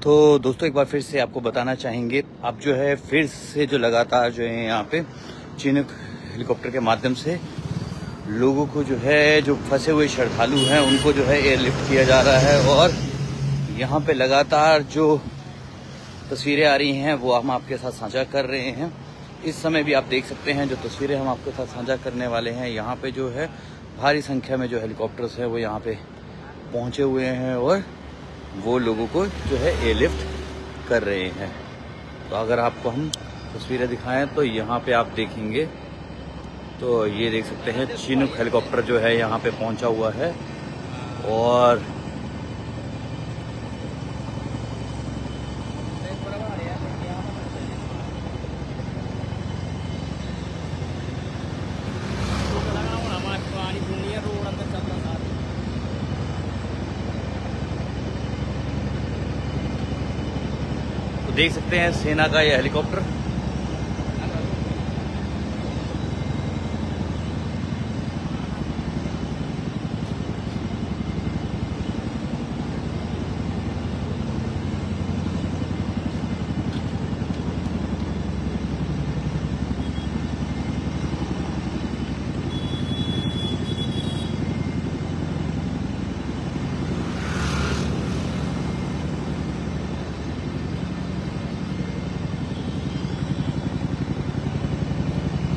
तो दोस्तों एक बार फिर से आपको बताना चाहेंगे, अब जो है फिर से जो लगातार जो है यहाँ पे चिनूक हेलीकॉप्टर के माध्यम से लोगों को जो है, जो फंसे हुए श्रद्धालु हैं उनको जो है एयरलिफ्ट किया जा रहा है। और यहाँ पे लगातार जो तस्वीरें आ रही हैं वो हम आपके साथ साझा कर रहे हैं। इस समय भी आप देख सकते हैं जो तस्वीरें हम आपके साथ साझा करने वाले हैं। यहाँ पे जो है भारी संख्या में जो हेलीकॉप्टर्स हैं वो यहाँ पे पहुँचे हुए हैं और वो लोगों को जो है एयरलिफ्ट कर रहे हैं। तो अगर आपको हम तस्वीरें दिखाएं तो यहाँ पे आप देखेंगे तो ये देख सकते हैं चिनूक हेलीकॉप्टर जो है यहाँ पे पहुँचा हुआ है। और देख सकते हैं सेना का यह हेलीकॉप्टर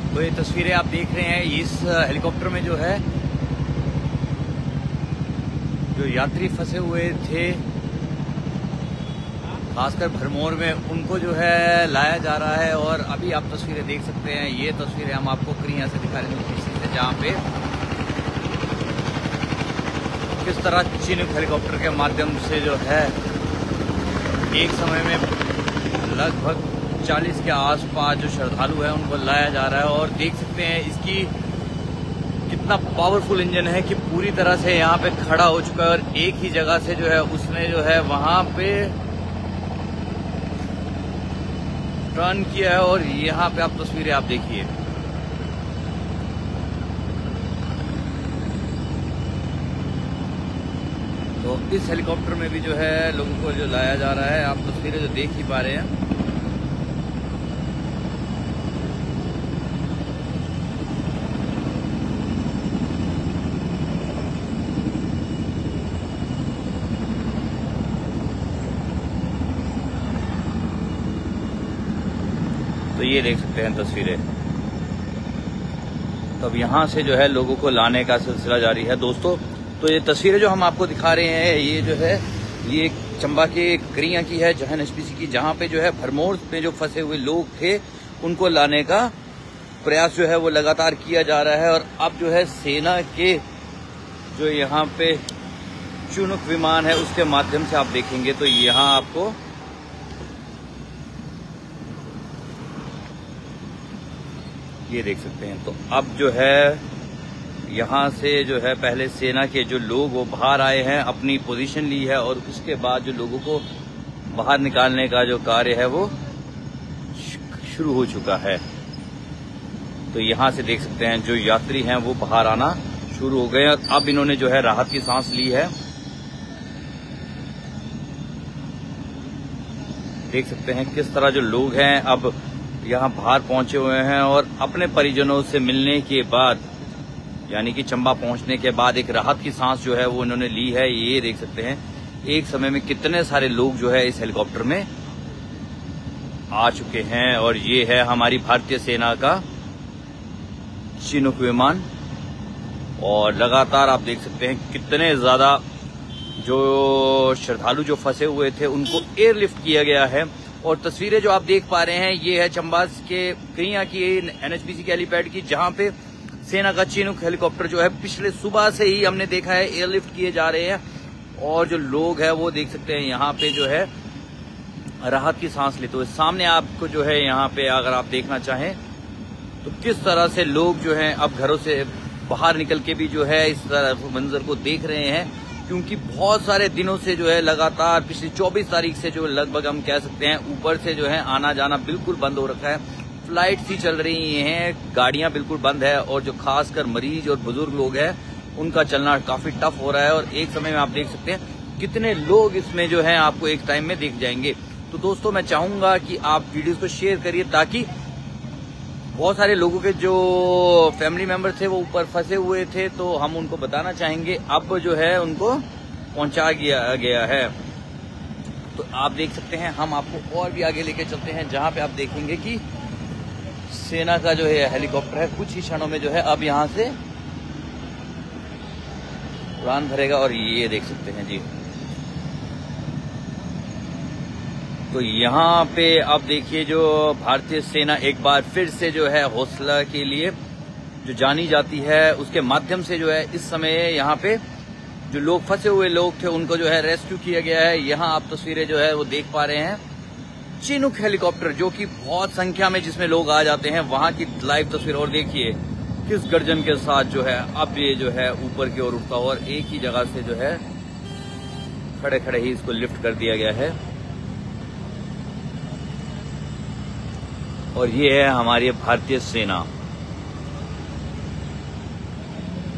तो ये तस्वीरें आप देख रहे हैं इस हेलीकॉप्टर में जो है जो यात्री फंसे हुए थे खासकर भरमौर में, उनको जो है लाया जा रहा है। और अभी आप तस्वीरें देख सकते हैं, ये तस्वीरें हम आपको करिया से दिखा रहे हैं जहाँ पे किस तरह चिनूक हेलीकॉप्टर के माध्यम से जो है एक समय में लगभग 40 के आसपास जो श्रद्धालु हैं उनको लाया जा रहा है। और देख सकते हैं इसकी कितना पावरफुल इंजन है कि पूरी तरह से यहाँ पे खड़ा हो चुका है और एक ही जगह से जो है उसने जो है वहां पे टर्न किया है। और यहाँ पे आप तस्वीरें आप देखिए, तो इस हेलीकॉप्टर में भी जो है लोगों को जो लाया जा रहा है, आप तस्वीरें जो देख ही पा रहे हैं। तो ये देख सकते हैं तस्वीरें। तो अब यहाँ से जो है लोगों को लाने का सिलसिला जारी है दोस्तों। तो ये तस्वीरें जो हम आपको दिखा रहे हैं ये जो है ये चंबा के करिया की है, जहां एनएचपीसी की, जहाँ पे जो है भरमौर में जो फंसे हुए लोग थे उनको लाने का प्रयास जो है वो लगातार किया जा रहा है। और अब जो है सेना के जो यहाँ पे चिनूक विमान है उसके माध्यम से आप देखेंगे तो यहाँ आपको ये देख सकते हैं। तो अब जो है यहाँ से जो है पहले सेना के जो लोग वो बाहर आए हैं, अपनी पोजीशन ली है और उसके बाद जो लोगों को बाहर निकालने का जो कार्य है वो शुरू हो चुका है। तो यहाँ से देख सकते हैं जो यात्री हैं वो बाहर आना शुरू हो गए और अब इन्होंने जो है राहत की सांस ली है। देख सकते हैं किस तरह जो लोग हैं अब यहाँ बाहर पहुंचे हुए हैं और अपने परिजनों से मिलने के बाद, यानी कि चंबा पहुंचने के बाद एक राहत की सांस जो है वो इन्होंने ली है। ये देख सकते हैं एक समय में कितने सारे लोग जो है इस हेलीकॉप्टर में आ चुके हैं। और ये है हमारी भारतीय सेना का चिनूक विमान। और लगातार आप देख सकते हैं कितने ज्यादा जो श्रद्धालु जो फंसे हुए थे उनको एयरलिफ्ट किया गया है। और तस्वीरें जो आप देख पा रहे हैं ये है चंबा के करिया की एनएचपीसी के हेलीपैड की, जहां पे सेना का चिनूक हेलीकॉप्टर जो है पिछले सुबह से ही हमने देखा है एयरलिफ्ट किए जा रहे हैं। और जो लोग हैं वो देख सकते हैं यहाँ पे जो है राहत की सांस लेते हुए। सामने आपको जो है यहाँ पे अगर आप देखना चाहें तो किस तरह से लोग जो हैं अब घरों से बाहर निकल के भी जो है इस तरह मंजर को देख रहे हैं, क्योंकि बहुत सारे दिनों से जो है लगातार पिछली 24 तारीख से जो लगभग हम कह सकते हैं ऊपर से जो है आना जाना बिल्कुल बंद हो रखा है। फ्लाइट्स ही चल रही हैं, गाड़ियां बिल्कुल बंद है और जो खासकर मरीज और बुजुर्ग लोग हैं उनका चलना काफी टफ हो रहा है। और एक समय में आप देख सकते हैं कितने लोग इसमें जो है आपको एक टाइम में दिख जाएंगे। तो दोस्तों मैं चाहूंगा कि आप वीडियोस को शेयर करिए, ताकि बहुत सारे लोगों के जो फैमिली मेंबर थे वो ऊपर फंसे हुए थे, तो हम उनको बताना चाहेंगे अब जो है उनको पहुंचा गया है। तो आप देख सकते हैं, हम आपको और भी आगे लेके चलते हैं, जहां पे आप देखेंगे कि सेना का जो है हेलीकॉप्टर है कुछ ही क्षणों में जो है अब यहां से उड़ान भरेगा। और ये देख सकते हैं जी, तो यहाँ पे आप देखिए जो भारतीय सेना एक बार फिर से जो है हौसला के लिए जो जानी जाती है, उसके माध्यम से जो है इस समय यहाँ पे जो लोग फंसे हुए लोग थे उनको जो है रेस्क्यू किया गया है। यहाँ आप तस्वीरें जो है वो देख पा रहे हैं, चिनूक हेलीकॉप्टर जो कि बहुत संख्या में जिसमें लोग आ जाते हैं, वहां की लाइव तस्वीर। और देखिए किस गर्जन के साथ जो है अब ये जो है ऊपर की ओर उठता हुआ और एक ही जगह से जो है खड़े खड़े ही इसको लिफ्ट कर दिया गया है। और ये है हमारी भारतीय सेना।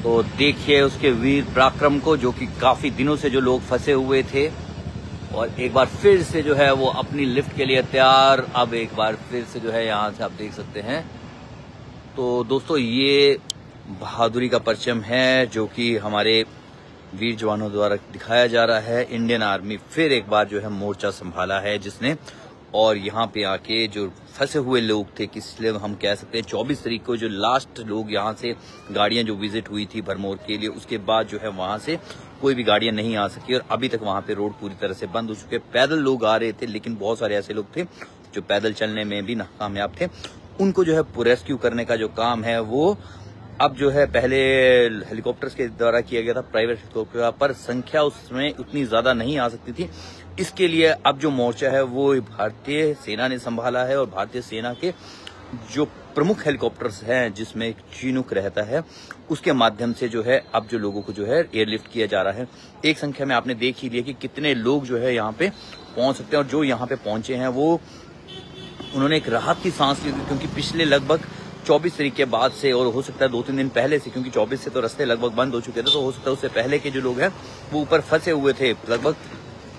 तो देखिए उसके वीर पराक्रम को, जो कि काफी दिनों से जो लोग फंसे हुए थे और एक बार फिर से जो है वो अपनी लिफ्ट के लिए तैयार, अब एक बार फिर से जो है यहाँ से आप देख सकते हैं। तो दोस्तों ये बहादुरी का परचम है जो कि हमारे वीर जवानों द्वारा दिखाया जा रहा है। इंडियन आर्मी फिर एक बार जो है मोर्चा संभाला है जिसने, और यहाँ पे आके जो फंसे हुए लोग थे, इसलिए हम कह सकते हैं 24 तारीख को जो लास्ट लोग यहाँ से गाड़ियां जो विजिट हुई थी भरमौर के लिए, उसके बाद जो है वहां से कोई भी गाड़ियां नहीं आ सकी और अभी तक वहां पे रोड पूरी तरह से बंद हो चुके। पैदल लोग आ रहे थे, लेकिन बहुत सारे ऐसे लोग थे जो पैदल चलने में भी नाकामयाब थे। उनको जो है रेस्क्यू करने का जो काम है वो अब जो है पहले हेलीकॉप्टर्स के द्वारा किया गया था, प्राइवेट हेलीकॉप्टर पर संख्या उसमें उतनी ज्यादा नहीं आ सकती थी। इसके लिए अब जो मोर्चा है वो भारतीय सेना ने संभाला है और भारतीय सेना के जो प्रमुख हेलीकॉप्टर्स हैं जिसमें चिनूक रहता है, उसके माध्यम से जो है अब जो लोगों को जो है एयरलिफ्ट किया जा रहा है। एक संख्या में आपने देख ही लिया कि कितने लोग जो है यहाँ पे पहुंच सकते हैं। और जो यहाँ पे पहुंचे हैं वो उन्होंने एक राहत की सांस ली, क्योंकि पिछले लगभग 24 तारीख के बाद से, और हो सकता है 2-3 दिन पहले से, क्योंकि 24 से तो रास्ते लगभग बंद हो चुके थे, तो हो सकता है उससे पहले के जो लोग हैं वो ऊपर फंसे हुए थे। लगभग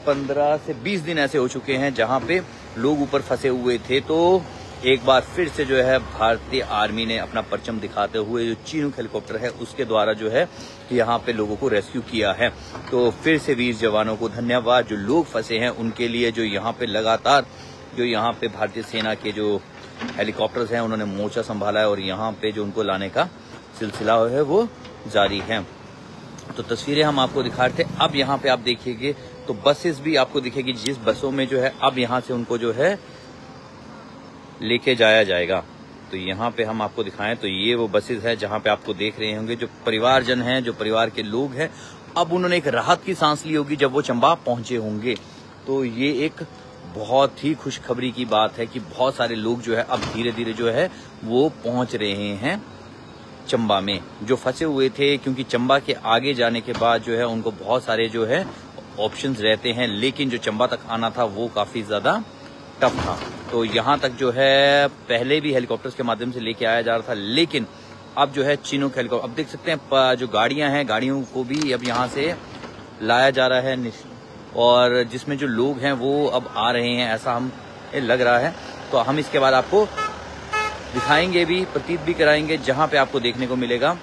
15 से 20 दिन ऐसे हो चुके हैं जहां पे लोग ऊपर फंसे हुए थे। तो एक बार फिर से जो है भारतीय आर्मी ने अपना परचम दिखाते हुए जो चिनूक हेलीकॉप्टर है उसके द्वारा जो है यहाँ पे लोगों को रेस्क्यू किया है। तो फिर से वीर जवानों को धन्यवाद। जो लोग फंसे हैं उनके लिए जो यहाँ पे लगातार जो यहाँ पे भारतीय सेना के जो हेलीकॉप्टर्स हैं उन्होंने मोर्चा संभाला है और यहाँ पे जो उनको लाने का सिलसिला है वो जारी है। तो तस्वीरें हम आपको दिखा रहे थे। अब यहाँ पे आप देखिएगा तो बसेस भी आपको दिखेगी, जिस बसों में जो है अब यहाँ से उनको जो है लेके जाया जाएगा। तो यहाँ पे हम आपको दिखाएं तो ये वो बसेस है जहाँ पे आपको देख रहे होंगे जो परिवारजन हैं, जो परिवार के लोग हैं, अब उन्होंने एक राहत की सांस ली होगी जब वो चंबा पहुंचे होंगे। तो ये एक बहुत ही खुशखबरी की बात है कि बहुत सारे लोग जो है अब धीरे धीरे जो है वो पहुंच रहे हैं चंबा में, जो फंसे हुए थे। क्योंकि चंबा के आगे जाने के बाद जो है उनको बहुत सारे जो है ऑप्शंस रहते हैं, लेकिन जो चंबा तक आना था वो काफी ज्यादा टफ था। तो यहाँ तक जो है पहले भी हेलीकॉप्टर्स के माध्यम से लेके आया जा रहा था, लेकिन अब जो है चिनूक हेलीकॉप्टर, अब देख सकते हैं जो गाड़ियां हैं, गाड़ियों को भी अब यहाँ से लाया जा रहा है और जिसमें जो लोग हैं वो अब आ रहे हैं, ऐसा हम लग रहा है। तो हम इसके बाद आपको दिखाएंगे भी, प्रतीत भी कराएंगे, जहां पे आपको देखने को मिलेगा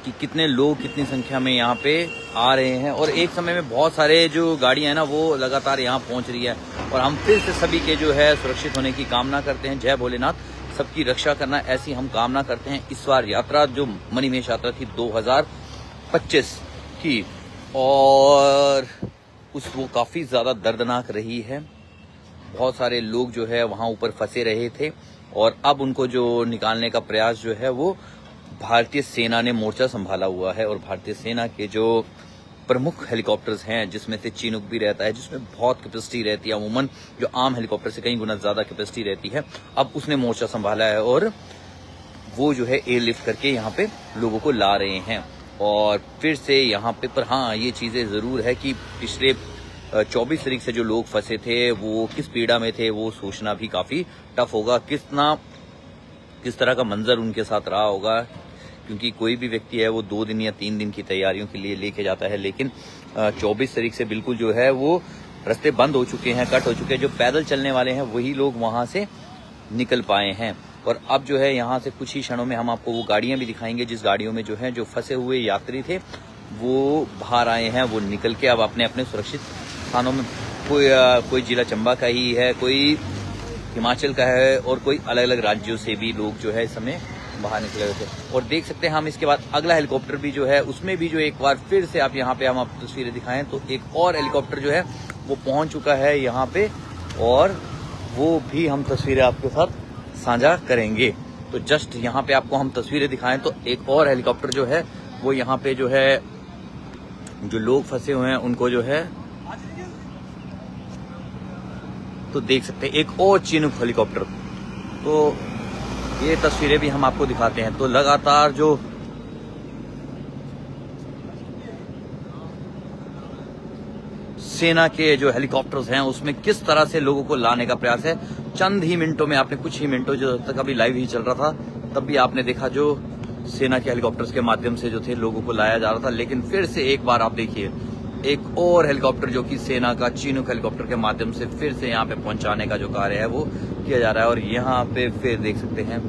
कि कितने लोग कितनी संख्या में यहाँ पे आ रहे हैं। और एक समय में बहुत सारे जो गाड़ियां हैं ना वो लगातार यहाँ पहुंच रही है। और हम फिर से सभी के जो है सुरक्षित होने की कामना करते हैं। जय भोलेनाथ, सबकी रक्षा करना, ऐसी हम कामना करते हैं। इस बार यात्रा जो मणिमहेश यात्रा थी 2025 की, और वो काफी ज्यादा दर्दनाक रही है। बहुत सारे लोग जो है वहां ऊपर फंसे रहे थे और अब उनको जो निकालने का प्रयास जो है वो भारतीय सेना ने मोर्चा संभाला हुआ है। और भारतीय सेना के जो प्रमुख हेलीकॉप्टर्स हैं, जिसमें से चिनूक भी रहता है, जिसमें बहुत कैपेसिटी रहती है, अमूमन जो आम हेलीकॉप्टर से कई गुना ज्यादा कैपेसिटी रहती है, अब उसने मोर्चा संभाला है और वो जो है एयरलिफ्ट करके यहाँ पे लोगों को ला रहे हैं। और फिर से यहाँ पे, पर हाँ ये चीजें जरूर है कि पिछले 24 तारीख से जो लोग फंसे थे वो किस पीड़ा में थे वो सोचना भी काफी टफ होगा। किस तरह का मंजर उनके साथ रहा होगा, क्योंकि कोई भी व्यक्ति है वो 2 दिन या 3 दिन की तैयारियों के लिए लेके जाता है, लेकिन 24 तारीख से बिल्कुल जो है वो रास्ते बंद हो चुके हैं, कट हो चुके हैं। जो पैदल चलने वाले हैं वही लोग वहां से निकल पाए हैं। और अब जो है यहाँ से कुछ ही क्षणों में हम आपको वो गाड़ियां भी दिखाएंगे जिस गाड़ियों में जो है जो फंसे हुए यात्री थे वो बाहर आए हैं, वो निकल के अब अपने अपने सुरक्षित स्थानों में, कोई जिला चंबा का ही है, कोई हिमाचल का है और कोई अलग अलग राज्यों से भी लोग जो है इस समय बाहर निकले हुए थे। और देख सकते हैं हम इसके बाद अगला हेलीकॉप्टर भी जो है उसमें भी जो एक बार फिर से आप यहाँ पे हम आपको तस्वीरें दिखाएं तो एक और हेलीकॉप्टर जो है वो पहुंच चुका है यहाँ पे, और वो भी हम तस्वीरें आपके साथ साझा करेंगे। तो जस्ट यहाँ पे आपको हम तस्वीरें दिखाएं तो एक और हेलीकॉप्टर जो है वो यहाँ पे जो है जो लोग फंसे हुए हैं उनको जो है तो देख सकते हैं एक और चिनूक हेलीकॉप्टर। तो ये तस्वीरें भी हम आपको दिखाते हैं। तो लगातार जो सेना के जो हेलीकॉप्टर्स हैं उसमें किस तरह से लोगों को लाने का प्रयास है। चंद ही मिनटों में, आपने कुछ ही मिनटों, जो तक अभी लाइव ही चल रहा था तब भी आपने देखा जो सेना के हेलीकॉप्टर्स के माध्यम से जो थे लोगों को लाया जा रहा था। लेकिन फिर से एक बार आप देखिए एक और हेलीकॉप्टर जो कि सेना का चिनूक हेलीकॉप्टर के माध्यम से फिर से यहाँ पे पहुंचाने का जो कार्य है वो किया जा रहा है। और यहाँ पे फिर देख सकते हैं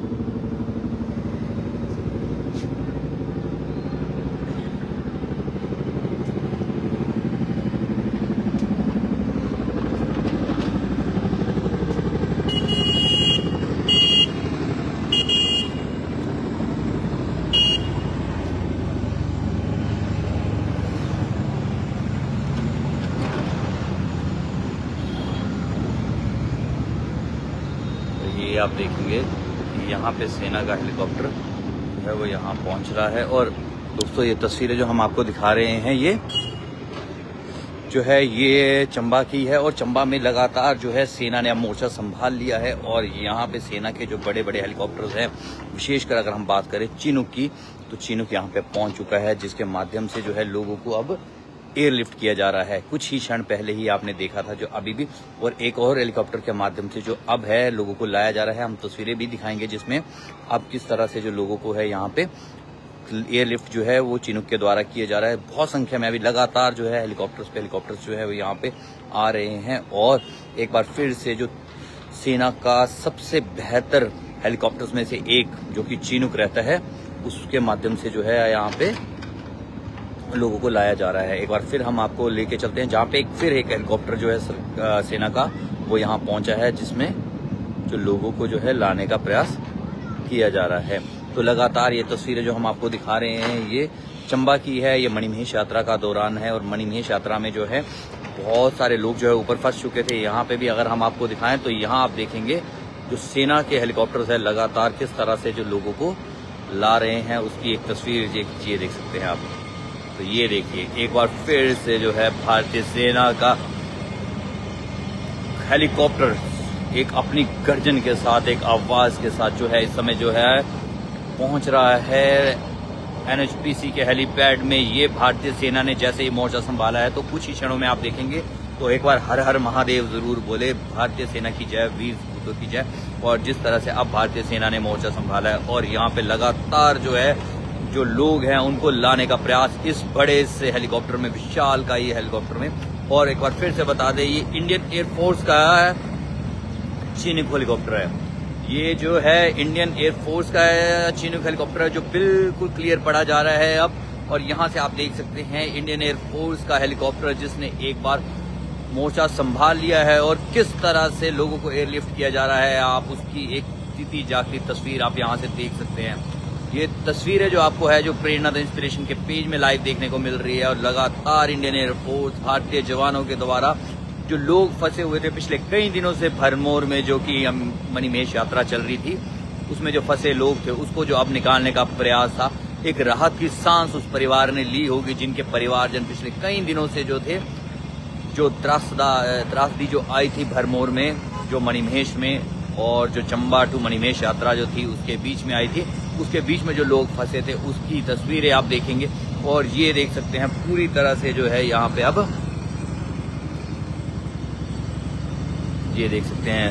आप देखेंगे यहाँ पे सेना का हेलीकॉप्टर है वो यहाँ पहुँच रहा है। और दोस्तों ये तस्वीरें जो हम आपको दिखा रहे हैं ये जो है ये चंबा की है, और चंबा में लगातार जो है सेना ने अब मोर्चा संभाल लिया है। और यहाँ पे सेना के जो बड़े बड़े हेलीकॉप्टर्स हैं, विशेषकर अगर हम बात करें चिनूक की, तो चिनूक यहाँ पे पहुँच चुका है जिसके माध्यम से जो है लोगों को अब एयरलिफ्ट किया जा रहा है। कुछ ही क्षण पहले ही आपने देखा था जो अभी भी, और एक और हेलीकॉप्टर के माध्यम से जो अब है लोगों को लाया जा रहा है। हम तस्वीरें भी दिखाएंगे जिसमें अब किस तरह से जो लोगों को है यहाँ पे एयरलिफ्ट जो है वो चिनूक के द्वारा किया जा रहा है। बहुत संख्या में अभी लगातार जो है हेलीकॉप्टर्स जो है वो यहाँ पे आ रहे हैं। और एक बार फिर से जो सेना का सबसे बेहतर हेलीकॉप्टर्स में से एक जो कि चिनूक रहता है उसके माध्यम से जो है यहाँ पे लोगों को लाया जा रहा है। एक बार फिर हम आपको लेके चलते हैं जहाँ पे फिर एक हेलीकॉप्टर जो है सेना का वो यहाँ पहुंचा है जिसमें जो लोगों को जो है लाने का प्रयास किया जा रहा है। तो लगातार ये तस्वीरें जो हम आपको दिखा रहे हैं ये चंबा की है, ये मणिमहेश यात्रा का दौरान है। और मणिमहेश यात्रा में जो है बहुत सारे लोग जो है ऊपर फंस चुके थे। यहाँ पे भी अगर हम आपको दिखाएं तो यहाँ आप देखेंगे जो सेना के हेलीकॉप्टर्स है लगातार किस तरह से जो लोगों को ला रहे हैं उसकी एक तस्वीर ये देख सकते हैं आप। तो ये देखिए एक बार फिर से जो है भारतीय सेना का हेलीकॉप्टर एक अपनी गर्जन के साथ, एक आवाज के साथ जो है इस समय जो है पहुंच रहा है NHPC के हेलीपैड में। ये भारतीय सेना ने जैसे ही मोर्चा संभाला है तो कुछ ही क्षणों में आप देखेंगे तो एक बार हर हर महादेव जरूर बोले, भारतीय सेना की जय, वीर सपूतों की जय। और जिस तरह से अब भारतीय सेना ने मोर्चा संभाला है और यहाँ पे लगातार जो है जो लोग हैं उनको लाने का प्रयास इस बड़े से हेलीकॉप्टर में, विशाल का ये हेलीकॉप्टर में। और एक बार फिर से बता दें ये इंडियन एयरफोर्स का चिनूक हेलीकॉप्टर है। ये जो है इंडियन एयरफोर्स का चिनूक हेलीकॉप्टर है जो बिल्कुल क्लियर पड़ा जा रहा है अब। और यहाँ से आप देख सकते हैं इंडियन एयरफोर्स का हेलीकॉप्टर जिसने एक बार मोर्चा संभाल लिया है और किस तरह से लोगों को एयरलिफ्ट किया जा रहा है। आप उसकी एक जीती जागती तस्वीर आप यहाँ से देख सकते हैं। ये तस्वीरें जो आपको है जो प्रेरणा द इंस्पिरेशन के पेज में लाइव देखने को मिल रही है। और लगातार इंडियन एयरफोर्स भारतीय जवानों के द्वारा जो लोग फंसे हुए थे पिछले कई दिनों से भरमौर में, जो कि मणिमहेश यात्रा चल रही थी, उसमें जो फंसे लोग थे उसको जो अब निकालने का प्रयास था। एक राहत की सांस उस परिवार ने ली होगी जिनके परिवारजन पिछले कई दिनों से जो थे, जो त्रासदी जो आई थी भरमौर में, जो मणिमहेश में, और जो चंबा टू मणिमहेश यात्रा जो थी उसके बीच में आई थी, उसके बीच में जो लोग फंसे थे उसकी तस्वीरें आप देखेंगे। और ये देख सकते हैं पूरी तरह से जो है यहाँ पे अब ये देख सकते हैं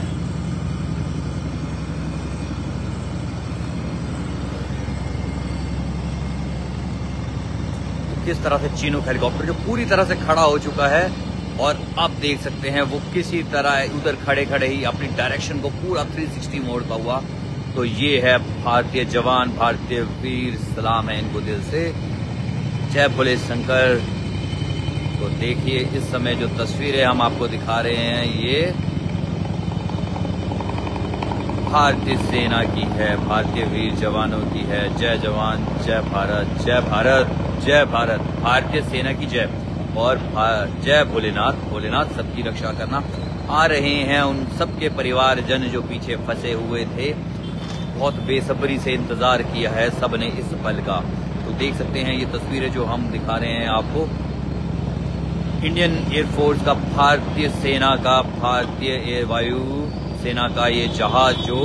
किस तरह से चीनूक हेलीकॉप्टर जो पूरी तरह से खड़ा हो चुका है, और अब देख सकते हैं वो किसी तरह उधर खड़े खड़े ही अपनी डायरेक्शन को पूरा 360 मोड़ता हुआ। तो ये है भारतीय जवान, भारतीय वीर, सलाम है इनको दिल से, जय भोले शंकर। तो देखिए इस समय जो तस्वीरें हम आपको दिखा रहे हैं ये भारतीय सेना की है, भारतीय वीर जवानों की है। जय जवान, जय भारत, जय भारत, जय भारत, भारतीय सेना की जय, और जय भोलेनाथ, भोलेनाथ सबकी रक्षा करना। आ रहे हैं उन सबके परिवारजन जो पीछे फंसे हुए थे, बहुत बेसब्री से इंतजार किया है सबने इस पल का। तो देख सकते हैं ये तस्वीरें जो हम दिखा रहे हैं आपको, इंडियन एयरफोर्स का, भारतीय सेना का, भारतीय वायु सेना का ये जहाज जो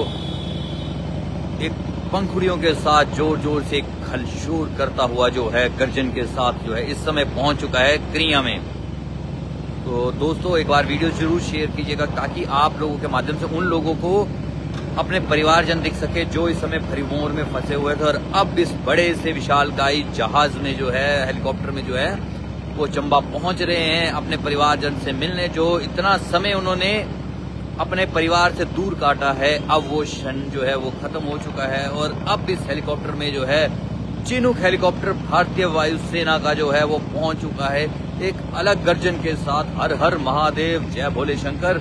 एक पंखुड़ियों के साथ जोर जोर से खलशोर करता हुआ जो है, गर्जन के साथ जो है इस समय पहुंच चुका है क्रिया में। तो दोस्तों एक बार वीडियो जरूर शेयर कीजिएगा ताकि आप लोगों के माध्यम से उन लोगों को अपने परिवारजन दिख सके जो इस समय भरीमोर में फंसे हुए थे, और अब इस बड़े से विशालकाय जहाज में जो है, हेलीकॉप्टर में जो है वो चंबा पहुंच रहे हैं अपने परिवारजन से मिलने। जो इतना समय उन्होंने अपने परिवार से दूर काटा है, अब वो क्षण जो है वो खत्म हो चुका है, और अब इस हेलीकॉप्टर में जो है चिनूक हेलीकॉप्टर भारतीय वायुसेना का जो है वो पहुंच चुका है एक अलग गर्जन के साथ। हर हर महादेव, जय भोले शंकर,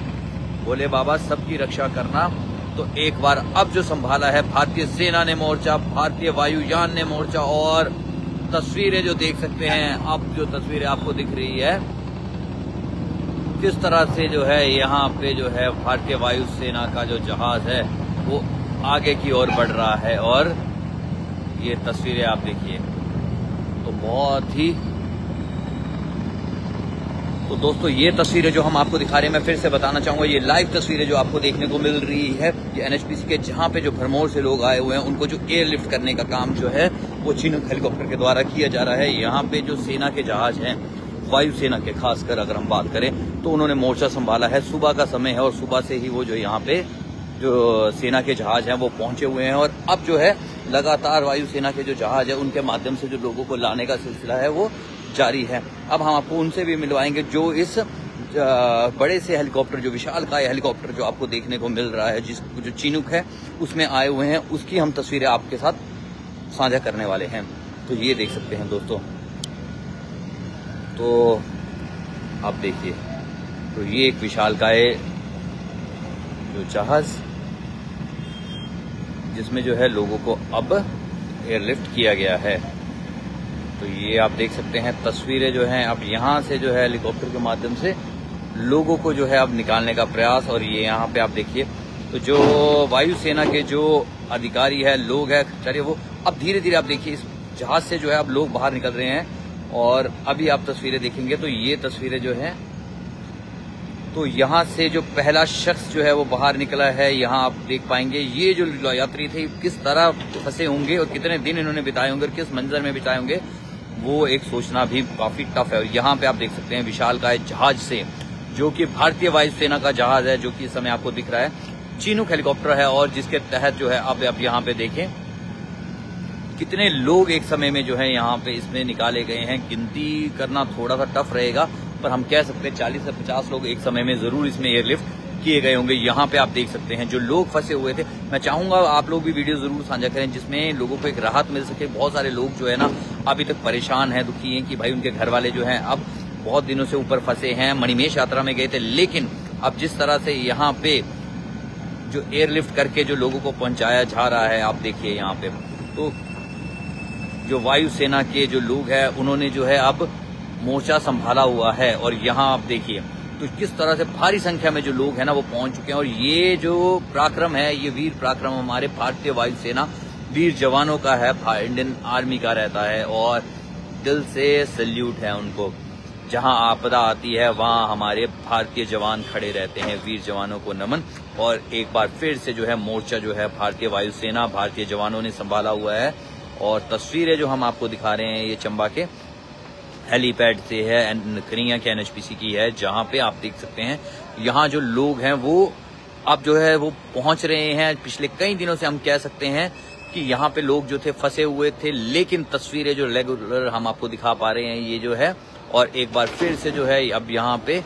भोले बाबा सबकी रक्षा करना। तो एक बार अब जो संभाला है भारतीय सेना ने मोर्चा, भारतीय वायुयान ने मोर्चा, और तस्वीरें जो देख सकते हैं अब, जो तस्वीरें आपको दिख रही है किस तरह से जो है यहाँ पे जो है भारतीय वायुसेना का जो जहाज है वो आगे की ओर बढ़ रहा है, और ये तस्वीरें आप देखिए तो बहुत ही। तो दोस्तों ये तस्वीरें जो हम आपको दिखा रहे हैं, मैं फिर से बताना चाहूंगा, ये लाइव तस्वीरें जो आपको देखने को मिल रही है ये एनएचपीसी के, जहां पे जो भरमौर से लोग आए हुए हैं उनको जो एयरलिफ्ट करने का काम जो है वो चिनूक हेलीकॉप्टर के द्वारा किया जा रहा है। यहाँ पे जो सेना के जहाज हैं, वायुसेना के खासकर अगर हम बात करें, तो उन्होंने मोर्चा संभाला है। सुबह का समय है और सुबह से ही वो जो यहाँ पे जो सेना के जहाज हैं वो पहुंचे हुए हैं, और अब जो है लगातार वायुसेना के जो जहाज है उनके माध्यम से जो लोगों को लाने का सिलसिला है वो जारी है। अब हम आपको उनसे भी मिलवाएंगे जो इस बड़े से हेलीकॉप्टर, जो विशालकाय हेलीकॉप्टर जो आपको देखने को मिल रहा है, जो चिनूक है उसमें आए हुए हैं, उसकी हम तस्वीरें आपके साथ साझा करने वाले हैं। तो ये देख सकते हैं दोस्तों, तो आप देखिए, तो ये एक विशालकाय जो जहाज जिसमें जो है लोगों को अब एयरलिफ्ट किया गया है। तो ये आप देख सकते हैं तस्वीरें जो हैं, अब यहाँ से जो है हेलीकॉप्टर के माध्यम से लोगों को जो है अब निकालने का प्रयास। और ये यहाँ पे आप देखिए तो जो वायुसेना के जो अधिकारी है, लोग हैं, चलिए वो अब धीरे धीरे आप देखिए इस जहाज से जो है अब लोग बाहर निकल रहे हैं, और अभी आप तस्वीरें देखेंगे तो ये तस्वीरें जो हैं, तो यहाँ से जो पहला शख्स जो है वो बाहर निकला है, यहाँ आप देख पाएंगे। ये जो यात्री थे किस तरह फंसे होंगे और कितने दिन इन्होंने बिताए होंगे और किस मंजर में बिताए होंगे, वो एक सोचना भी काफी टफ है। और यहाँ पे आप देख सकते हैं विशालकाय जहाज से, जो कि भारतीय वायुसेना का जहाज है, जो कि इस समय आपको दिख रहा है चिनूक हेलीकॉप्टर है, और जिसके तहत जो है अब आप यहाँ पे देखें कितने लोग एक समय में जो है यहाँ पे इसमें निकाले गए हैं। गिनती करना थोड़ा सा टफ रहेगा, पर हम कह सकते हैं 40 से 50 लोग एक समय में जरूर इसमें एयरलिफ्ट किए गए होंगे। यहाँ पे आप देख सकते हैं जो लोग फंसे हुए थे। मैं चाहूंगा आप लोग भी वीडियो जरूर साझा करें जिसमें लोगों को एक राहत मिल सके। बहुत सारे लोग जो है ना अभी तक परेशान हैं, दुखी हैं कि भाई उनके घर वाले जो हैं अब बहुत दिनों से ऊपर फंसे हैं। मणिमहेश यात्रा में गए थे, लेकिन अब जिस तरह से यहाँ पे जो एयरलिफ्ट करके जो लोगों को पहुंचाया जा रहा है, आप देखिए यहाँ पे तो जो वायुसेना के जो लोग हैं उन्होंने जो है अब मोर्चा संभाला हुआ है। और यहाँ आप देखिए तो किस तरह से भारी संख्या में जो लोग हैं ना वो पहुंच चुके हैं। और ये जो पराक्रम है, ये वीर पराक्रम हमारे भारतीय वायुसेना वीर जवानों का है, इंडियन आर्मी का रहता है, और दिल से सैल्यूट है उनको। जहां आपदा आती है वहां हमारे भारतीय जवान खड़े रहते हैं, वीर जवानों को नमन। और एक बार फिर से जो है मोर्चा जो है भारतीय वायुसेना भारतीय जवानों ने संभाला हुआ है। और तस्वीरें जो हम आपको दिखा रहे हैं ये चंबा के हेलीपैड से है, क्रिया के एनएचपीसी की है, जहां पे आप देख सकते हैं यहाँ जो लोग हैं वो अब जो है वो पहुंच रहे हैं। पिछले कई दिनों से हम कह सकते हैं कि यहाँ पे लोग जो थे फंसे हुए थे, लेकिन तस्वीरें जो रेगुलर हम आपको दिखा पा रहे हैं ये जो है, और एक बार फिर से जो है अब यहाँ पे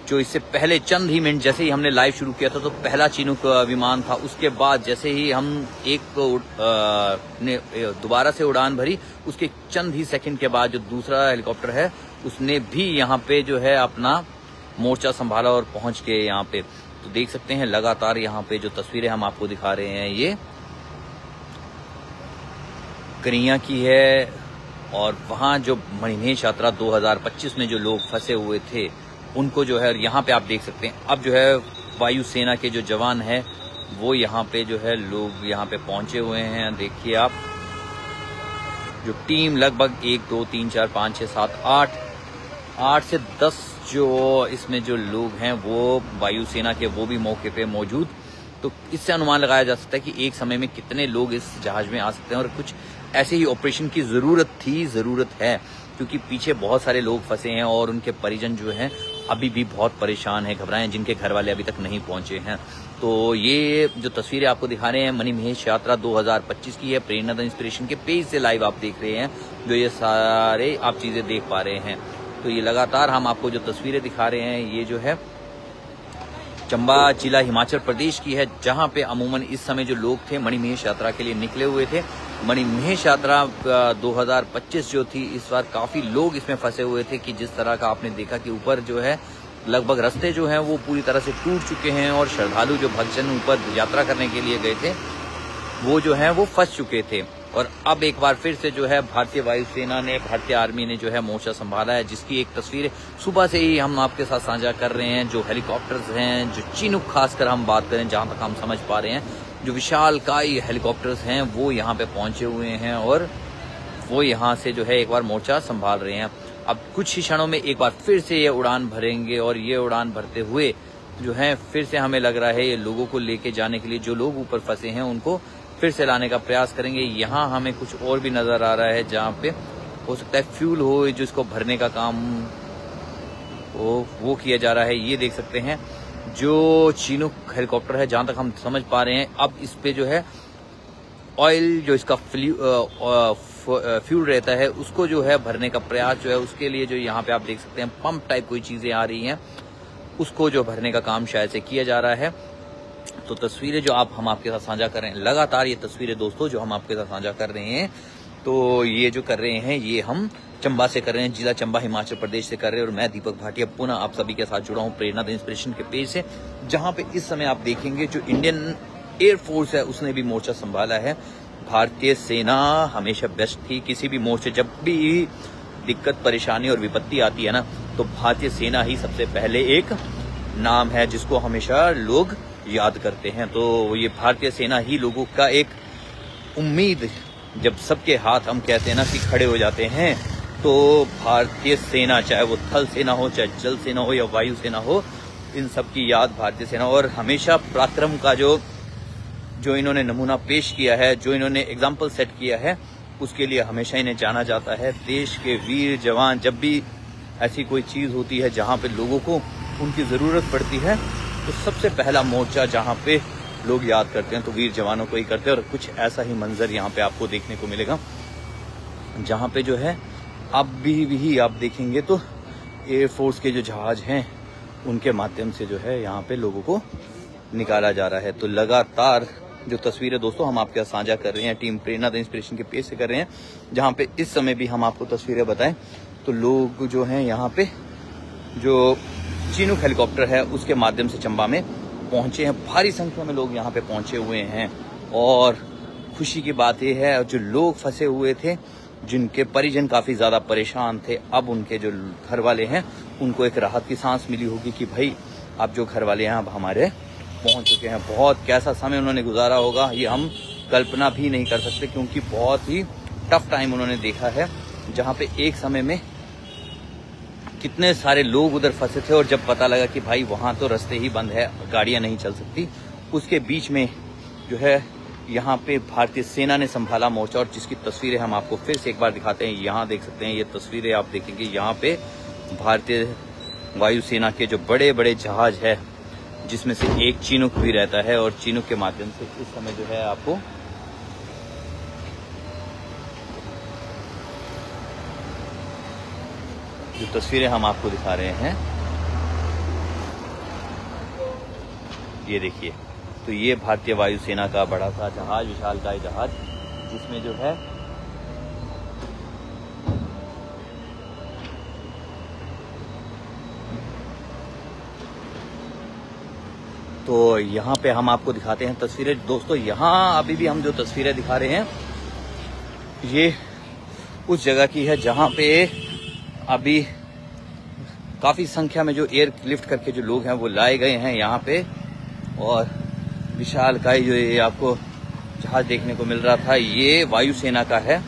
जो इससे पहले चंद ही मिनट जैसे ही हमने लाइव शुरू किया था तो पहला चिनूक विमान था, उसके बाद जैसे ही हम ने दोबारा से उड़ान भरी, उसके चंद ही सेकंड के बाद जो दूसरा हेलीकॉप्टर है उसने भी यहाँ पे जो है अपना मोर्चा संभाला और पहुंच के यहाँ पे। तो देख सकते हैं लगातार यहाँ पे जो तस्वीरें हम आपको दिखा रहे हैं ये करिया की है, और वहां जो मणिमहेश यात्रा 2025 में जो लोग फंसे हुए थे उनको जो है यहाँ पे आप देख सकते हैं अब जो है वायुसेना के जो जवान है वो यहाँ पे जो है लोग यहाँ पे पहुंचे हुए हैं। देखिए आप जो टीम लगभग 1 2 3 4 5 6 7 8 से 10 जो इसमें जो लोग हैं वो वायुसेना के वो भी मौके पे मौजूद। तो इससे अनुमान लगाया जा सकता है कि एक समय में कितने लोग इस जहाज में आ सकते हैं, और कुछ ऐसे ही ऑपरेशन की जरूरत है क्योंकि पीछे बहुत सारे लोग फंसे हैं और उनके परिजन जो हैं अभी भी बहुत परेशान हैं, घबराए हैं, जिनके घर वाले अभी तक नहीं पहुंचे हैं। तो ये जो तस्वीरें आपको दिखा रहे हैं मणिमहेश यात्रा 2025 की है, प्रेरणा द इंस्पिरेशन के पेज से लाइव आप देख रहे हैं, जो ये सारे आप चीजें देख पा रहे हैं। तो ये लगातार हम आपको जो तस्वीरें दिखा रहे हैं ये जो है चंबा जिला हिमाचल प्रदेश की है, जहां पे अमूमन इस समय जो लोग थे मणिमहेश यात्रा के लिए निकले हुए थे। मणिमहेश यात्रा 2025 जो थी इस बार काफी लोग इसमें फंसे हुए थे कि जिस तरह का आपने देखा कि ऊपर जो है लगभग रास्ते जो हैं वो पूरी तरह से टूट चुके हैं, और श्रद्धालु जो भक्तजन ऊपर यात्रा करने के लिए गए थे वो जो है वो फंस चुके थे। और अब एक बार फिर से जो है भारतीय वायुसेना ने, भारतीय आर्मी ने जो है मोर्चा संभाला है, जिसकी एक तस्वीर सुबह से ही हम आपके साथ साझा कर रहे हैं। जो हेलीकॉप्टर्स हैं, जो चिनूक खासकर हम बात करें जहां तक हम समझ पा रहे हैं, जो विशालकाय हेलीकॉप्टर्स हैं वो यहाँ पे पहुंचे हुए हैं और वो यहाँ से जो है एक बार मोर्चा संभाल रहे हैं। अब कुछ ही क्षणों में एक बार फिर से ये उड़ान भरेंगे, और ये उड़ान भरते हुए जो है फिर से हमें लग रहा है ये लोगों को लेके जाने के लिए, जो लोग ऊपर फंसे हैं उनको फिर से लाने का प्रयास करेंगे। यहाँ हमें कुछ और भी नजर आ रहा है जहाँ पे हो सकता है फ्यूल हो, जो इसको भरने का काम वो किया जा रहा है। ये देख सकते हैं जो चिनूक हेलीकॉप्टर है, जहां तक हम समझ पा रहे हैं अब इस पे जो है ऑयल, जो इसका फ्यूल रहता है उसको जो है भरने का प्रयास जो है उसके लिए जो यहाँ पे आप देख सकते हैं पंप टाइप कोई चीजें आ रही हैं, उसको जो भरने का काम शायद से किया जा रहा है। तो तस्वीरें जो हम आपके साथ साझा कर रहे हैं, लगातार ये तस्वीरें दोस्तों जो हम आपके साथ साझा कर रहे हैं, तो ये जो कर रहे हैं ये हम चंबा से कर रहे हैं, जिला चंबा हिमाचल प्रदेश से कर रहे हैं। और मैं दीपक भाटिया पुनः आप सभी के साथ जुड़ा हूँ प्रेरणा द इंस्पिरेशन के पेज से, जहां पे इस समय आप देखेंगे जो इंडियन एयरफोर्स है उसने भी मोर्चा संभाला है। भारतीय सेना हमेशा बेस्ट थी, किसी भी मोर्चे जब भी दिक्कत परेशानी और विपत्ति आती है ना, तो भारतीय सेना ही सबसे पहले एक नाम है जिसको हमेशा लोग याद करते हैं। तो ये भारतीय सेना ही लोगों का एक उम्मीद, जब सबके हाथ हम कहते हैं ना कि खड़े हो जाते हैं, तो भारतीय सेना, चाहे वो थल सेना हो, चाहे जल सेना हो या वायु सेना हो, इन सब की याद भारतीय सेना। और हमेशा पराक्रम का जो इन्होंने नमूना पेश किया है, जो इन्होंने एग्जाम्पल सेट किया है, उसके लिए हमेशा इन्हें जाना जाता है। देश के वीर जवान, जब भी ऐसी कोई चीज होती है जहां पे लोगों को उनकी जरूरत पड़ती है, तो सबसे पहला मोर्चा जहां पे लोग याद करते हैं तो वीर जवानों को ही करते हैं। और कुछ ऐसा ही मंजर यहाँ पे आपको देखने को मिलेगा, जहां पे जो है अब भी आप देखेंगे तो एयरफोर्स के जो जहाज हैं उनके माध्यम से जो है यहाँ पे लोगों को निकाला जा रहा है। तो लगातार जो तस्वीरें दोस्तों हम आपके साथ साझा कर रहे हैं, टीम प्रेरणा द इंस्पिरेशन के पेज से कर रहे हैं, जहाँ पे इस समय भी हम आपको तस्वीरें बताएं तो लोग जो हैं यहाँ पे जो चिनूक हेलीकॉप्टर है उसके माध्यम से चंबा में पहुंचे हैं। भारी संख्या में लोग यहाँ पे पहुंचे हुए हैं, और खुशी की बात यह है जो लोग फंसे हुए थे, जिनके परिजन काफी ज्यादा परेशान थे, अब उनके जो घर वाले हैं उनको एक राहत की सांस मिली होगी कि भाई अब जो घर वाले हैं अब हमारे पहुंच चुके हैं। बहुत कैसा समय उन्होंने गुजारा होगा ये हम कल्पना भी नहीं कर सकते, क्योंकि बहुत ही टफ टाइम उन्होंने देखा है, जहां पे एक समय में कितने सारे लोग उधर फंसे थे, और जब पता लगा कि भाई वहां तो रास्ते ही बंद है, गाड़ियां नहीं चल सकती, उसके बीच में जो है यहाँ पे भारतीय सेना ने संभाला मोर्चा। और जिसकी तस्वीरें हम आपको फिर से एक बार दिखाते हैं, यहाँ देख सकते हैं ये तस्वीरें आप देखेंगे, यहाँ पे भारतीय वायुसेना के जो बड़े बड़े जहाज है जिसमें से एक चीनुक भी रहता है और चीनुक के माध्यम से इस समय जो है आपको जो तस्वीरें हम आपको दिखा रहे हैं, ये देखिए। तो ये भारतीय वायुसेना का बड़ा सा जहाज, विशालकाय जहाज, जिसमें जो है तो यहाँ पे हम आपको दिखाते हैं तस्वीरें। दोस्तों यहाँ अभी भी हम जो तस्वीरें दिखा रहे हैं ये उस जगह की है जहाँ पे अभी काफ़ी संख्या में जो एयर लिफ्ट करके जो लोग हैं वो लाए गए हैं यहाँ पे। और विशालकाय जो ये आपको जहाज देखने को मिल रहा था ये वायुसेना का है।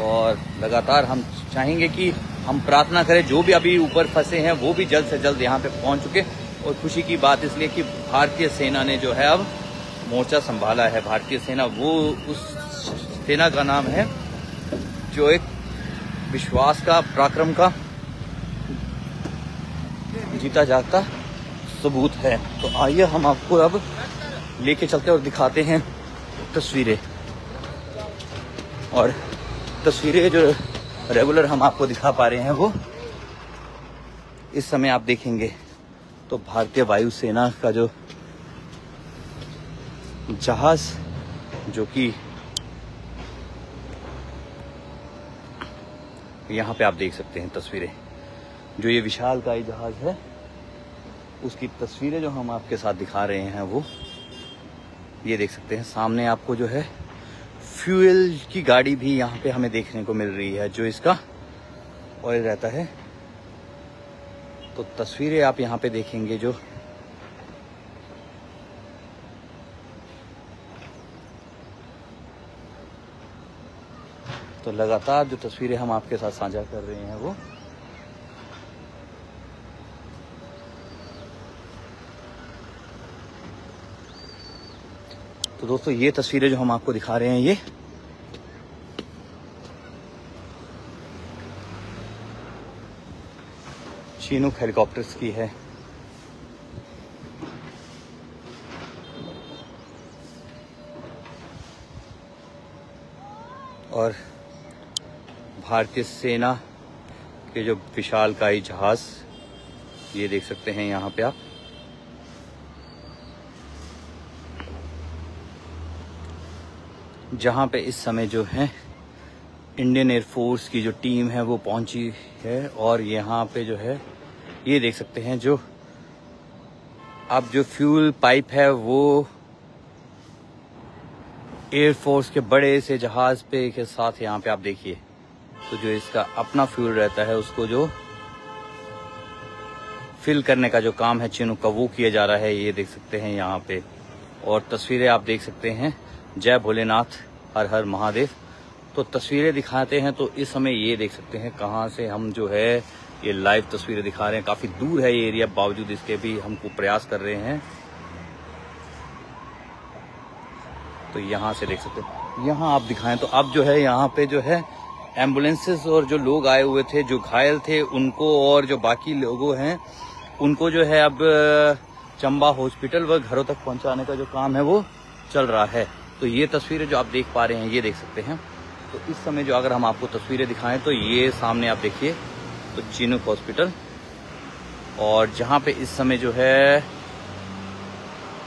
और लगातार हम चाहेंगे कि हम प्रार्थना करें जो भी अभी ऊपर फंसे हैं वो भी जल्द से जल्द यहाँ पे पहुँच चुके। और खुशी की बात इसलिए कि भारतीय सेना ने जो है अब मोर्चा संभाला है। भारतीय सेना वो उस सेना का नाम है जो एक विश्वास का, पराक्रम का जीता जागता सबूत है। तो आइए हम आपको अब लेके चलते हैं और दिखाते हैं तस्वीरें। और तस्वीरें जो रेगुलर हम आपको दिखा पा रहे हैं वो इस समय आप देखेंगे तो भारतीय वायुसेना का जो जहाज, जो कि यहाँ पे आप देख सकते हैं तस्वीरें, जो ये विशालकाय जहाज है उसकी तस्वीरें जो हम आपके साथ दिखा रहे हैं वो ये देख सकते हैं। सामने आपको जो है फ्यूल की गाड़ी भी यहाँ पे हमें देखने को मिल रही है, जो इसका ऑयल रहता है। तो तस्वीरें आप यहाँ पे देखेंगे जो तो लगातार जो तस्वीरें हम आपके साथ साझा कर रहे हैं वो तो दोस्तों ये तस्वीरें जो हम आपको दिखा रहे हैं ये चीनुक हेलीकॉप्टर्स की है। और भारतीय सेना के जो विशालकाय जहाज ये देख सकते हैं यहाँ पे आप। जहाँ पे इस समय जो है इंडियन एयरफोर्स की जो टीम है वो पहुंची है। और यहाँ पे जो है ये देख सकते हैं जो अब जो फ्यूल पाइप है वो एयरफोर्स के बड़े से जहाज पे के साथ यहाँ पे आप देखिए तो जो इसका अपना फ्यूल रहता है उसको जो फिल करने का जो काम है चीनुक का वो किया जा रहा है, ये देख सकते हैं यहाँ पे। और तस्वीरें आप देख सकते हैं, जय भोलेनाथ, हर हर महादेव। तो तस्वीरें दिखाते हैं तो इस समय ये देख सकते हैं कहाँ से हम जो है ये लाइव तस्वीरें दिखा रहे हैं। काफी दूर है ये एरिया, बावजूद इसके भी हमको प्रयास कर रहे हैं। तो यहाँ से देख सकते हैं, यहाँ आप दिखाएं तो अब जो है यहाँ पे जो है एम्बुलेंसेस और जो लोग आए हुए थे जो घायल थे उनको और जो बाकी लोगों हैं उनको जो है अब चंबा हॉस्पिटल व घरों तक पहुंचाने का जो काम है वो चल रहा है। तो ये तस्वीरें जो आप देख पा रहे हैं ये देख सकते हैं। तो इस समय जो अगर हम आपको तस्वीरें दिखाएं तो ये सामने आप देखिए तो चीनुक हॉस्पिटल, और जहाँ पे इस समय जो है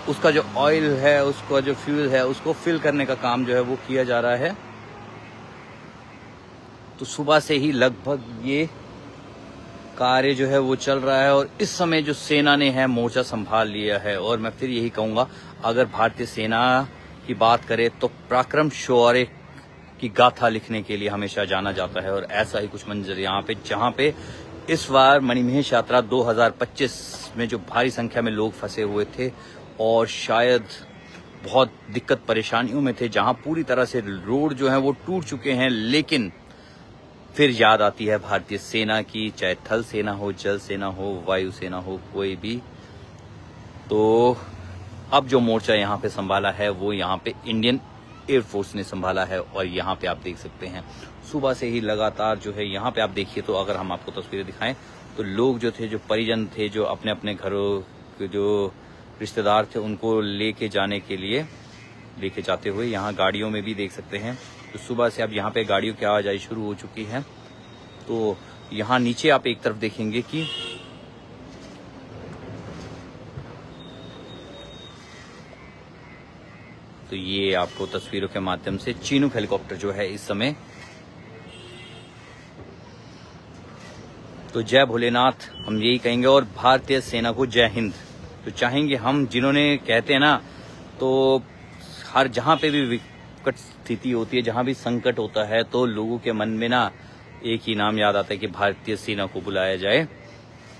उसका जो ऑयल है, उसका जो फ्यूल है उसको फिल करने का काम जो है वो किया जा रहा है। तो सुबह से ही लगभग ये कार्य जो है वो चल रहा है। और इस समय जो सेना ने है मोर्चा संभाल लिया है। और मैं फिर यही कहूँगा, अगर भारतीय सेना की बात करें तो पराक्रम शौर्य की गाथा लिखने के लिए हमेशा जाना जाता है। और ऐसा ही कुछ मंजर यहाँ पे, जहाँ पे इस बार मणिमहेश यात्रा 2025 में जो भारी संख्या में लोग फंसे हुए थे और शायद बहुत दिक्कत परेशानियों में थे, जहाँ पूरी तरह से रोड जो है वो टूट चुके हैं, लेकिन फिर याद आती है भारतीय सेना की, चाहे थल सेना हो, जल सेना हो, वायु सेना हो, कोई भी। तो अब जो मोर्चा यहाँ पे संभाला है वो यहाँ पे इंडियन एयरफोर्स ने संभाला है। और यहाँ पे आप देख सकते हैं सुबह से ही लगातार जो है यहाँ पे आप देखिए तो अगर हम आपको तस्वीरें दिखाएं तो लोग जो थे, जो परिजन थे, जो अपने अपने घरों के जो रिश्तेदार थे उनको लेके जाने के लिए लेके जाते हुए यहाँ गाड़ियों में भी देख सकते हैं। तो सुबह से अब यहाँ पे गाड़ियों की आवाजाही शुरू हो चुकी है। तो यहाँ नीचे आप एक तरफ देखेंगे कि तो ये आपको तस्वीरों के माध्यम से चिनूक हेलीकॉप्टर जो है इस समय, तो जय भोलेनाथ हम यही कहेंगे और भारतीय सेना को जय हिंद। तो चाहेंगे हम, जिन्होंने कहते हैं ना, तो हर जहां पे भी विकट स्थिति होती है, जहां भी संकट होता है, तो लोगों के मन में ना एक ही नाम याद आता है कि भारतीय सेना को बुलाया जाए,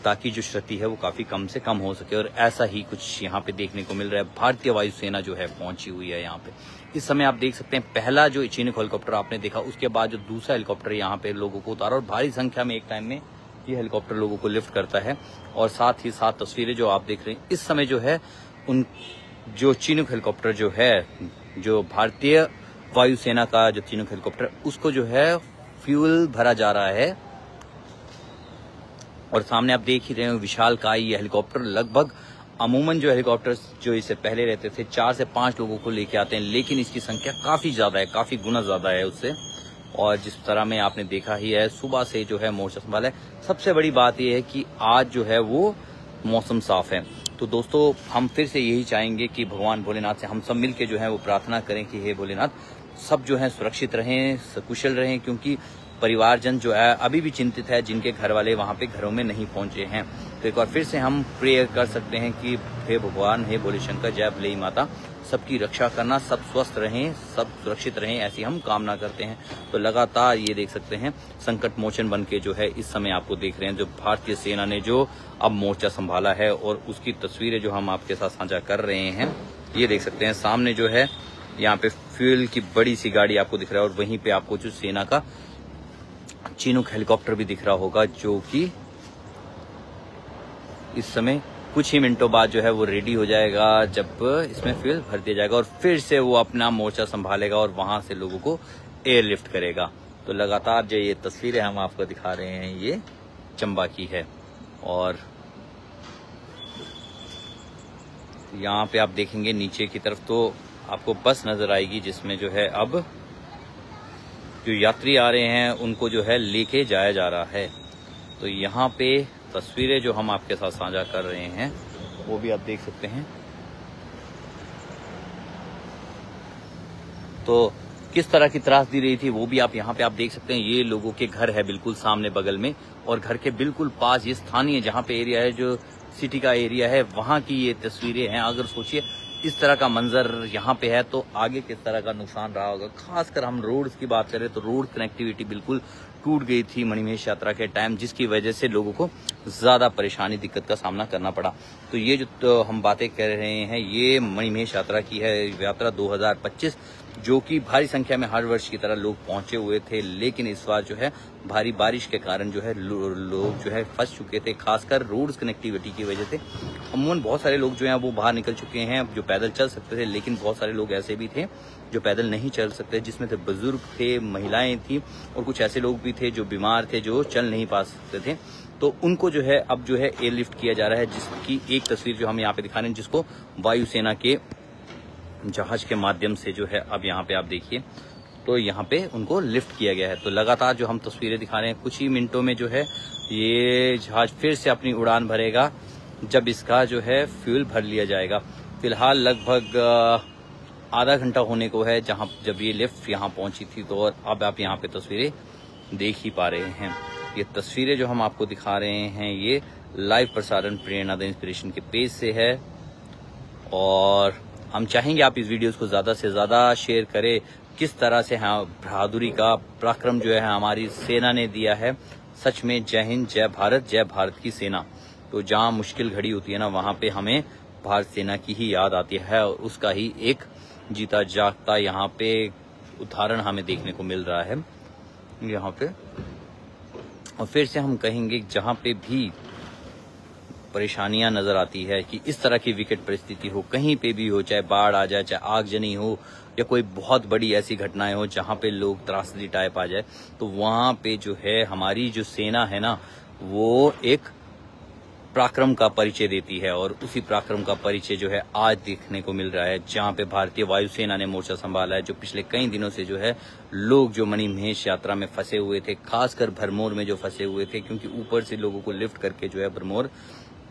ताकि जो क्षति है वो काफी कम से कम हो सके। और ऐसा ही कुछ यहाँ पे देखने को मिल रहा है। भारतीय वायुसेना जो है पहुंची हुई है यहाँ पे। इस समय आप देख सकते हैं पहला जो चिनूक हेलीकॉप्टर आपने देखा, उसके बाद जो दूसरा हेलीकॉप्टर यहाँ पे लोगों को उतारा और भारी संख्या में एक टाइम में ये हेलीकॉप्टर लोगों को लिफ्ट करता है। और साथ ही साथ तस्वीरें जो आप देख रहे हैं इस समय जो है, उन जो चिनूक हेलीकॉप्टर जो है, जो भारतीय वायुसेना का जो चिनूक हेलीकॉप्टर, उसको जो है फ्यूल भरा जा रहा है। और सामने आप देख ही रहे हो विशालकाय ये हेलीकॉप्टर। लगभग अमूमन जो हेलीकॉप्टर्स जो इससे पहले रहते थे 4 से 5 लोगों को लेके आते हैं, लेकिन इसकी संख्या काफी ज्यादा है, काफी गुना ज्यादा है उससे। और जिस तरह में आपने देखा ही है, सुबह से जो है मोर्चा संभाला है। सबसे बड़ी बात यह है कि आज जो है वो मौसम साफ है। तो दोस्तों हम फिर से यही चाहेंगे कि भगवान भोलेनाथ से हम सब मिलके जो है वो प्रार्थना करें कि हे भोलेनाथ, सब जो है सुरक्षित रहें, सकुशल रहें, क्योंकि परिवारजन जो है अभी भी चिंतित है, जिनके घर वाले वहां पे घरों में नहीं पहुंचे हैं। तो एक बार फिर से हम प्रेयर कर सकते हैं कि हे भगवान, हे भोले शंकर, जय भोले माता, सबकी रक्षा करना, सब स्वस्थ रहें, सब सुरक्षित रहें, ऐसी हम कामना करते हैं। तो लगातार ये देख सकते हैं संकट मोचन बन के जो है इस समय आपको देख रहे हैं, जो भारतीय सेना ने जो अब मोर्चा संभाला है, और उसकी तस्वीरें जो हम आपके साथ साझा कर रहे हैं। ये देख सकते हैं सामने जो है यहाँ पे फ्यूल की बड़ी सी गाड़ी आपको दिख रहा है, और वहीं पे आपको जो सेना का चिनूक हेलीकॉप्टर भी दिख रहा होगा, जो कि इस समय कुछ ही मिनटों बाद जो है वो रेडी हो जाएगा, जब इसमें फ्यूल भर दिया जाएगा और फिर से वो अपना मोर्चा संभालेगा और वहां से लोगों को एयरलिफ्ट करेगा। तो लगातार जो ये तस्वीरें हम आपको दिखा रहे हैं ये चंबा की है। और यहाँ पे आप देखेंगे नीचे की तरफ तो आपको बस नजर आएगी, जिसमें जो है अब जो यात्री आ रहे हैं उनको जो है लेके जाया जा रहा है। तो यहाँ पे तस्वीरें जो हम आपके साथ साझा कर रहे हैं वो भी आप देख सकते हैं। तो किस तरह की त्रासदी रही थी वो भी आप यहाँ पे आप देख सकते हैं। ये लोगों के घर है बिल्कुल सामने बगल में, और घर के बिल्कुल पास ये स्थानीय जहाँ पे एरिया है, जो सिटी का एरिया है, वहाँ की ये तस्वीरें हैं। अगर सोचिए इस तरह का मंजर यहाँ पे है तो आगे किस तरह का नुकसान रहा होगा। खासकर हम रोड्स की बात करें तो रोड कनेक्टिविटी बिल्कुल टूट गई थी मणिमहेश यात्रा के टाइम, जिसकी वजह से लोगों को ज्यादा परेशानी दिक्कत का सामना करना पड़ा। तो ये जो तो हम बातें कर रहे हैं ये मणिमहेश यात्रा की है, यात्रा 2025, जो कि भारी संख्या में हर वर्ष की तरह लोग पहुंचे हुए थे, लेकिन इस बार जो है भारी बारिश के कारण जो है लोग जो है फंस चुके थे, खासकर रोड्स कनेक्टिविटी की वजह से। अमूमन बहुत सारे लोग जो हैं वो बाहर निकल चुके हैं जो पैदल चल सकते थे, लेकिन बहुत सारे लोग ऐसे भी थे जो पैदल नहीं चल सकते, जिसमें थे बुजुर्ग थे, महिलाएं थी, और कुछ ऐसे लोग भी थे जो बीमार थे, जो चल नहीं पा सकते थे। तो उनको जो है अब जो है एयरलिफ्ट किया जा रहा है, जिसकी एक तस्वीर जो हम यहाँ पे दिखा रहे हैं, जिसको वायुसेना के जहाज के माध्यम से जो है अब यहाँ पे आप देखिए, तो यहाँ पे उनको लिफ्ट किया गया है। तो लगातार जो हम तस्वीरें दिखा रहे हैं, कुछ ही मिनटों में जो है ये जहाज फिर से अपनी उड़ान भरेगा, जब इसका जो है फ्यूल भर लिया जाएगा। फिलहाल लगभग आधा घंटा होने को है जब ये लिफ्ट यहाँ पहुंची थी। तो और अब आप यहाँ पे तस्वीरें देख ही पा रहे हैं। ये तस्वीरें जो हम आपको दिखा रहे हैं ये लाइव प्रसारण प्रेरणा द इंस्पिरेशन के पेज से है, और हम चाहेंगे आप इस वीडियोस को ज्यादा से ज्यादा शेयर करें। किस तरह से बहादुरी का पराक्रम जो है हमारी सेना ने दिया है। सच में जय हिंद, जय भारत की सेना। तो जहाँ मुश्किल घड़ी होती है ना, वहाँ पे हमें भारत सेना की ही याद आती है, और उसका ही एक जीता जागता यहाँ पे उदाहरण हमें देखने को मिल रहा है यहाँ पे। और फिर से हम कहेंगे जहाँ पे भी परेशानियां नजर आती है कि इस तरह की विकट परिस्थिति हो, कहीं पे भी हो, चाहे बाढ़ आ जाए, चाहे आगजनी हो, या कोई बहुत बड़ी ऐसी घटनाएं हो जहां पे लोग त्रासदी टाइप आ जाए, तो वहां पे जो है हमारी जो सेना है ना, वो एक पराक्रम का परिचय देती है। और उसी पराक्रम का परिचय जो है आज देखने को मिल रहा है, जहां पे भारतीय वायुसेना ने मोर्चा संभाला है। जो पिछले कई दिनों से जो है लोग जो मणिमहेश यात्रा में फंसे हुए थे, खासकर भरमौर में जो फंसे हुए थे, क्योंकि ऊपर से लोगों को लिफ्ट करके जो है भरमौर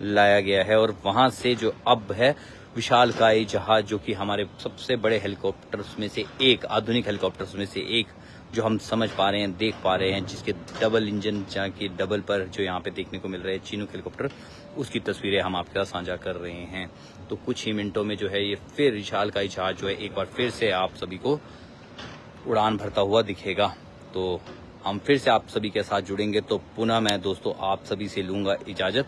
लाया गया है। और वहां से जो अब है विशालकाय जहाज, जो कि हमारे सबसे बड़े हेलीकॉप्टर्स में से एक, आधुनिक हेलीकॉप्टर्स में से एक, जो हम समझ पा रहे हैं, देख पा रहे हैं, जिसके डबल इंजन जहाँ की डबल पर जो यहाँ पे देखने को मिल रहे हैं चिनूक हेलीकॉप्टर, उसकी तस्वीरें हम आपके साथ साझा कर रहे हैं। तो कुछ ही मिनटों में जो है ये फिर विशालकाय जहाज जो है एक बार फिर से आप सभी को उड़ान भरता हुआ दिखेगा। तो हम फिर से आप सभी के साथ जुड़ेंगे। तो पुनः मैं दोस्तों आप सभी से लूंगा इजाजत,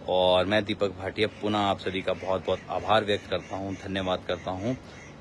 और मैं दीपक भाटिया पुनः आप सभी का बहुत बहुत आभार व्यक्त करता हूं, धन्यवाद करता हूं।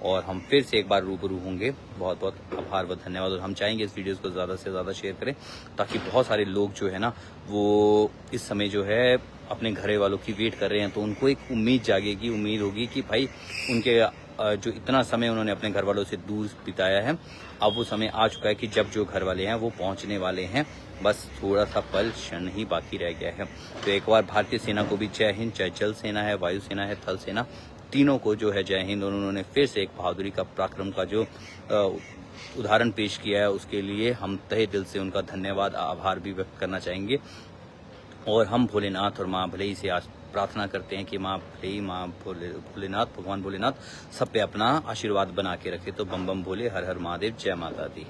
और हम फिर से एक बार रूबरू होंगे। बहुत बहुत आभार व धन्यवाद। और हम चाहेंगे इस वीडियोस को ज़्यादा से ज़्यादा शेयर करें, ताकि बहुत सारे लोग जो है ना वो इस समय जो है अपने घरे वालों की वेट कर रहे हैं। तो उनको एक उम्मीद जागेगी, उम्मीद होगी कि भाई उनके जो इतना समय उन्होंने अपने घर वालों से दूर बिताया है, अब वो समय आ चुका है कि जब जो घर वाले हैं वो पहुंचने वाले हैं। बस थोड़ा सा पल क्षण ही बाकी रह गया है। तो एक बार भारतीय सेना को भी जय हिंद। चाहे जल सेना है, वायु सेना है, थल सेना, तीनों को जो है जय हिंद। उन्होंने फिर से एक बहादुरी का, पराक्रम का जो उदाहरण पेश किया है, उसके लिए हम तहे दिल से उनका धन्यवाद, आभार भी व्यक्त करना चाहेंगे। और हम भोलेनाथ और माँ भले ही से आज प्रार्थना करते हैं कि माँ भले ही, माँ भोलेनाथ, भगवान भोलेनाथ सब पे अपना आशीर्वाद बना के रखे। तो बम बम भोले, हर हर महादेव, जय माता दी।